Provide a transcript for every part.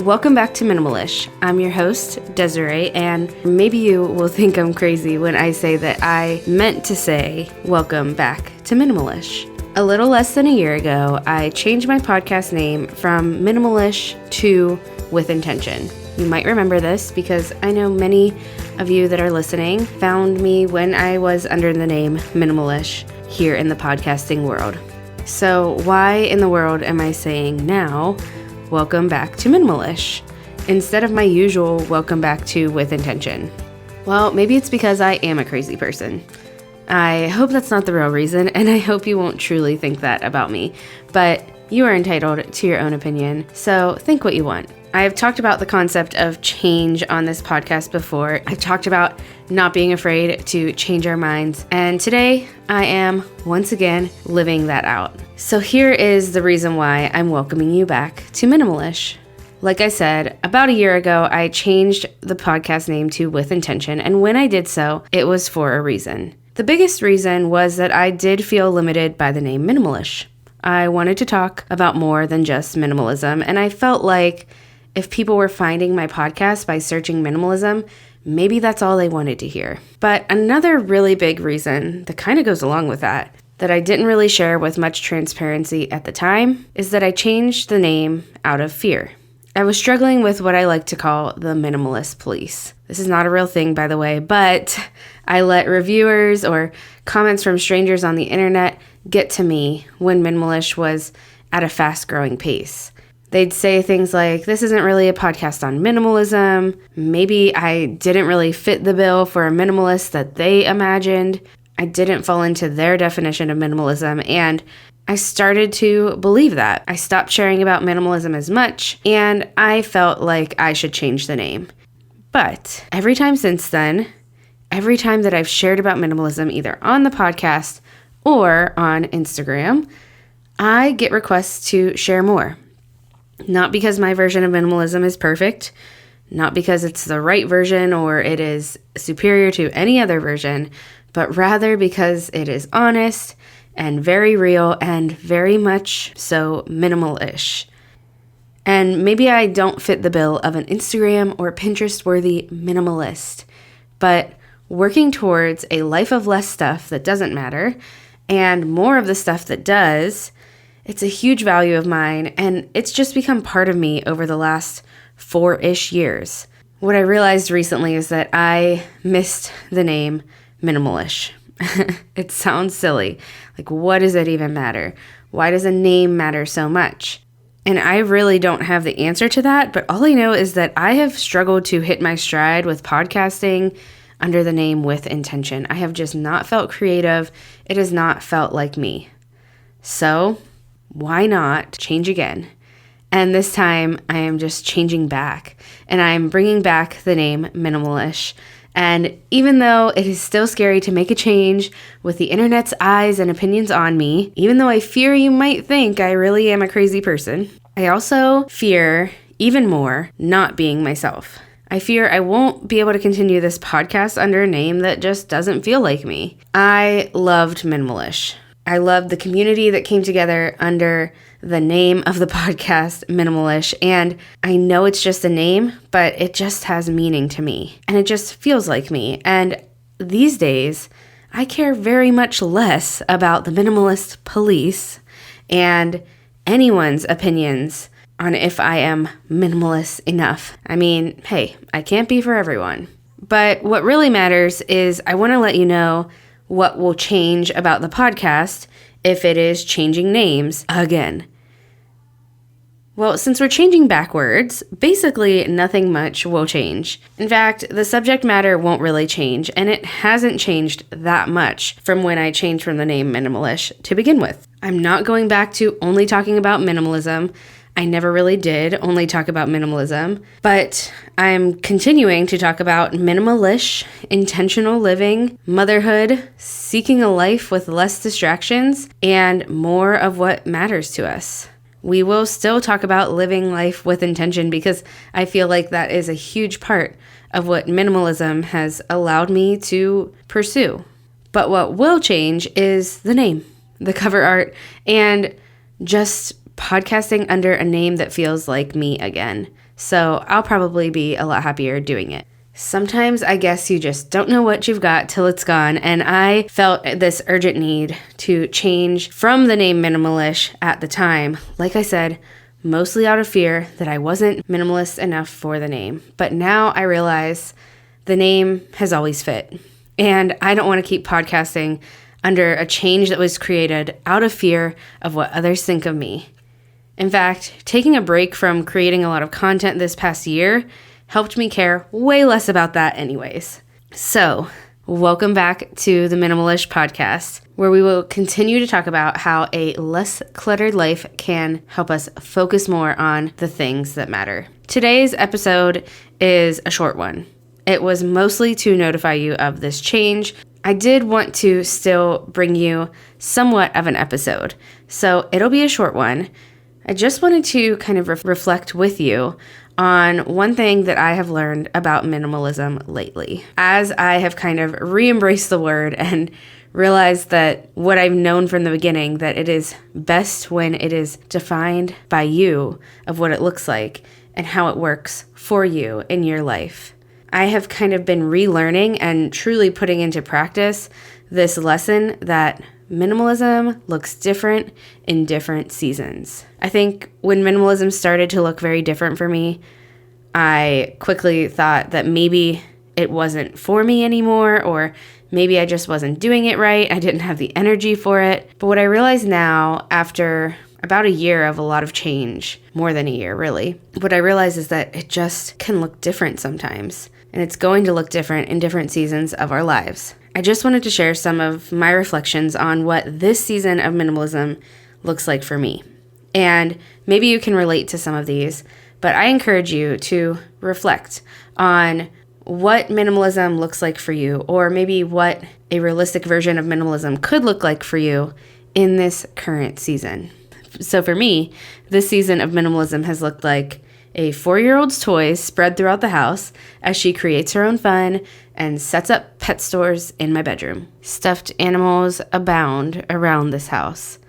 Welcome back to Minimal-ish. I'm your host, Desiree, and maybe you will think I'm crazy when I say that I meant to say welcome back to Minimal-ish. A little less than a year ago, I changed my podcast name from Minimal-ish to With Intention. You might remember this because I know many of you that are listening found me when I was under the name Minimal-ish here in the podcasting world. So why in the world am I saying now, welcome back to Minimal-ish, instead of my usual welcome back to With Intention? Well, maybe it's because I am a crazy person. I hope that's not the real reason, and I hope you won't truly think that about me, but you are entitled to your own opinion, so think what you want. I've talked about the concept of change on this podcast before. I've talked about not being afraid to change our minds, and today I am once again living that out. So here is the reason why I'm welcoming you back to Minimal-ish. Like I said, about a year ago, I changed the podcast name to With Intention, and when I did so, it was for a reason. The biggest reason was that I did feel limited by the name Minimal-ish. I wanted to talk about more than just minimalism, and I felt like if people were finding my podcast by searching minimalism, maybe that's all they wanted to hear. But another really big reason that kind of goes along with that I didn't really share with much transparency at the time, is that I changed the name out of fear. I was struggling with what I like to call the minimalist police. This is not a real thing, by the way, but I let reviewers or comments from strangers on the internet get to me when Minimal-ish was at a fast-growing pace. They'd say things like, this isn't really a podcast on minimalism. Maybe I didn't really fit the bill for a minimalist that they imagined. I didn't fall into their definition of minimalism, and I started to believe that. I stopped sharing about minimalism as much, and I felt like I should change the name. But every time since then, every time that I've shared about minimalism, either on the podcast or on Instagram, I get requests to share more. Not because my version of minimalism is perfect, not because it's the right version or it is superior to any other version, but rather because it is honest and very real and very much so minimal-ish. And maybe I don't fit the bill of an Instagram or Pinterest-worthy minimalist, but working towards a life of less stuff that doesn't matter and more of the stuff that does, it's a huge value of mine, and it's just become part of me over the last 4-ish years. What I realized recently is that I missed the name Minimal-ish. It sounds silly. Like, what does it even matter? Why does a name matter so much? And I really don't have the answer to that, but all I know is that I have struggled to hit my stride with podcasting under the name With Intention. I have just not felt creative. It has not felt like me. So why not change again? And this time I am just changing back, and I'm bringing back the name Minimal-ish. And even though it is still scary to make a change with the internet's eyes and opinions on me, even though I fear you might think I really am a crazy person, I also fear even more not being myself. I fear I won't be able to continue this podcast under a name that just doesn't feel like me. I loved Minimal-ish. I loved the community that came together under the name of the podcast, Minimal-ish, and I know it's just a name, but it just has meaning to me, and it just feels like me. And these days, I care very much less about the minimalist police and anyone's opinions on if I am minimalist enough. I mean, hey, I can't be for everyone. But what really matters is I want to let you know what will change about the podcast if it is changing names again. Well, since we're changing backwards, basically nothing much will change. In fact, the subject matter won't really change, and it hasn't changed that much from when I changed from the name Minimal-ish to begin with. I'm not going back to only talking about minimalism. I never really did only talk about minimalism, but I'm continuing to talk about minimal-ish, intentional living, motherhood, seeking a life with less distractions, and more of what matters to us. We will still talk about living life with intention because I feel like that is a huge part of what minimalism has allowed me to pursue. But what will change is the name, the cover art, and just podcasting under a name that feels like me again. So I'll probably be a lot happier doing it. Sometimes I guess you just don't know what you've got till it's gone, and I felt this urgent need to change from the name Minimal-ish at the time. Like I said, mostly out of fear that I wasn't minimalist enough for the name. But now I realize the name has always fit, and I don't want to keep podcasting under a change that was created out of fear of what others think of me. In fact, taking a break from creating a lot of content this past year helped me care way less about that anyways. So, welcome back to the Minimal-ish podcast, where we will continue to talk about how a less cluttered life can help us focus more on the things that matter. Today's episode is a short one. It was mostly to notify you of this change. I did want to still bring you somewhat of an episode, so it'll be a short one. I just wanted to kind of reflect with you on one thing that I have learned about minimalism lately, as I have kind of re-embraced the word and realized that what I've known from the beginning, that it is best when it is defined by you of what it looks like and how it works for you in your life. I have kind of been relearning and truly putting into practice this lesson that minimalism looks different in different seasons. I think when minimalism started to look very different for me, I quickly thought that maybe it wasn't for me anymore, or maybe I just wasn't doing it right. I didn't have the energy for it. But what I realize now, after about a year of a lot of change, more than a year really, what I realize is that it just can look different sometimes. And it's going to look different in different seasons of our lives. I just wanted to share some of my reflections on what this season of minimalism looks like for me. And maybe you can relate to some of these, but I encourage you to reflect on what minimalism looks like for you, or maybe what a realistic version of minimalism could look like for you in this current season. So for me, this season of minimalism has looked like a 4-year-old's toys spread throughout the house as she creates her own fun and sets up pet stores in my bedroom. Stuffed animals abound around this house.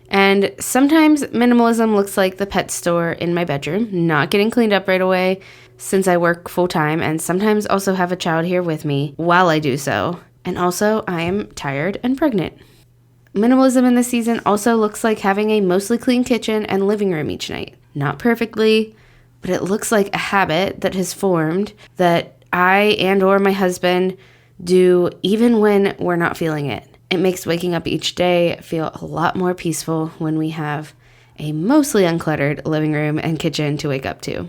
And sometimes minimalism looks like the pet store in my bedroom, not getting cleaned up right away since I work full-time and sometimes also have a child here with me while I do so. And also, I am tired and pregnant. Minimalism in this season also looks like having a mostly clean kitchen and living room each night. Not perfectly, but it looks like a habit that has formed that I and or my husband do even when we're not feeling it. It makes waking up each day feel a lot more peaceful when we have a mostly uncluttered living room and kitchen to wake up to.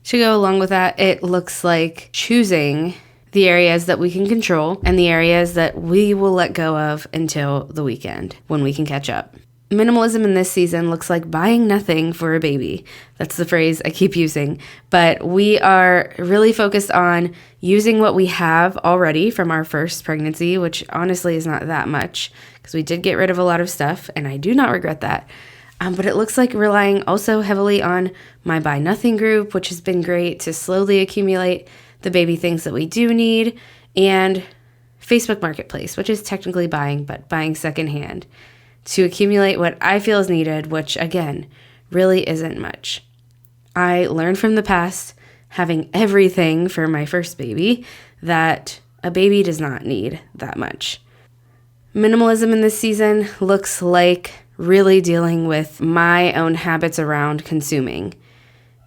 To go along with that, it looks like choosing the areas that we can control and the areas that we will let go of until the weekend when we can catch up. Minimalism in this season looks like buying nothing for a baby. That's the phrase I keep using. But we are really focused on using what we have already from our first pregnancy, which honestly is not that much because we did get rid of a lot of stuff, and I do not regret that. But it looks like relying also heavily on my Buy Nothing group, which has been great to slowly accumulate the baby things that we do need, and Facebook Marketplace, which is technically buying, but buying secondhand, to accumulate what I feel is needed, which again, really isn't much. I learned from the past, having everything for my first baby, that a baby does not need that much. Minimalism in this season looks like really dealing with my own habits around consuming.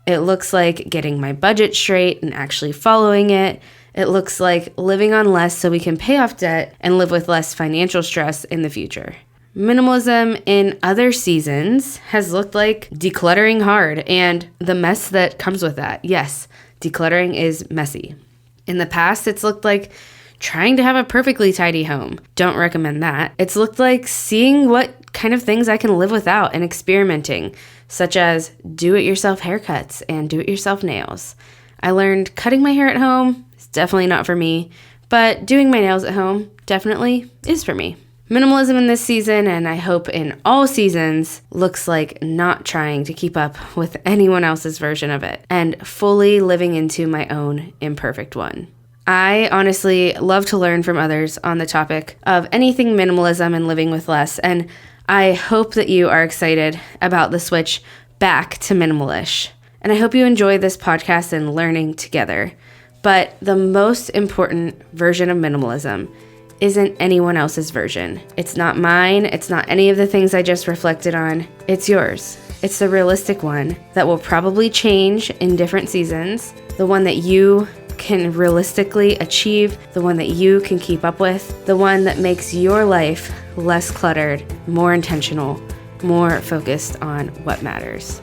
It looks like getting my budget straight and actually following it. It looks like living on less so we can pay off debt and live with less financial stress in the future. Minimalism in other seasons has looked like decluttering hard and the mess that comes with that. Yes, decluttering is messy. In the past, it's looked like trying to have a perfectly tidy home. Don't recommend that. It's looked like seeing what kind of things I can live without and experimenting, such as do-it-yourself haircuts and do-it-yourself nails. I learned cutting my hair at home is definitely not for me, but doing my nails at home definitely is for me. Minimalism in this season, and I hope in all seasons, looks like not trying to keep up with anyone else's version of it and fully living into my own imperfect one. I honestly love to learn from others on the topic of anything minimalism and living with less, and I hope that you are excited about the switch back to Minimal-ish. And I hope you enjoy this podcast and learning together. But the most important version of minimalism isn't anyone else's version. It's not mine. It's not any of the things I just reflected on. It's yours. It's the realistic one that will probably change in different seasons, the one that you can realistically achieve, the one that you can keep up with, the one that makes your life less cluttered, more intentional, more focused on what matters.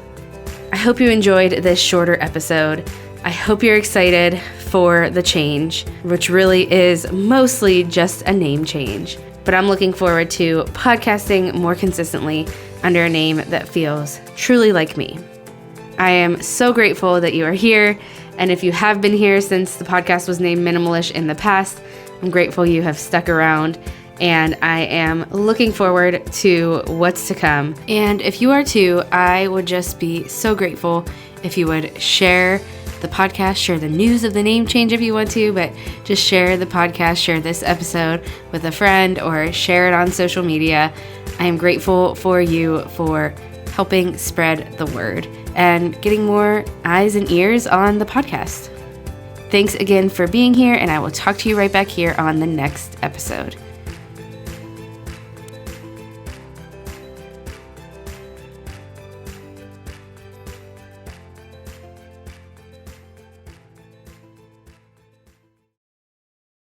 I hope you enjoyed this shorter episode. I hope you're excited for the change, which really is mostly just a name change. But I'm looking forward to podcasting more consistently under a name that feels truly like me. I am so grateful that you are here. And if you have been here since the podcast was named Minimal-ish in the past, I'm grateful you have stuck around. And I am looking forward to what's to come. And if you are too, I would just be so grateful if you would share the podcast, share the news of the name change if you want to, but just share the podcast, share this episode with a friend, or share it on social media. I am grateful for you for helping spread the word and getting more eyes and ears on the podcast. Thanks again for being here, and I will talk to you right back here on the next episode.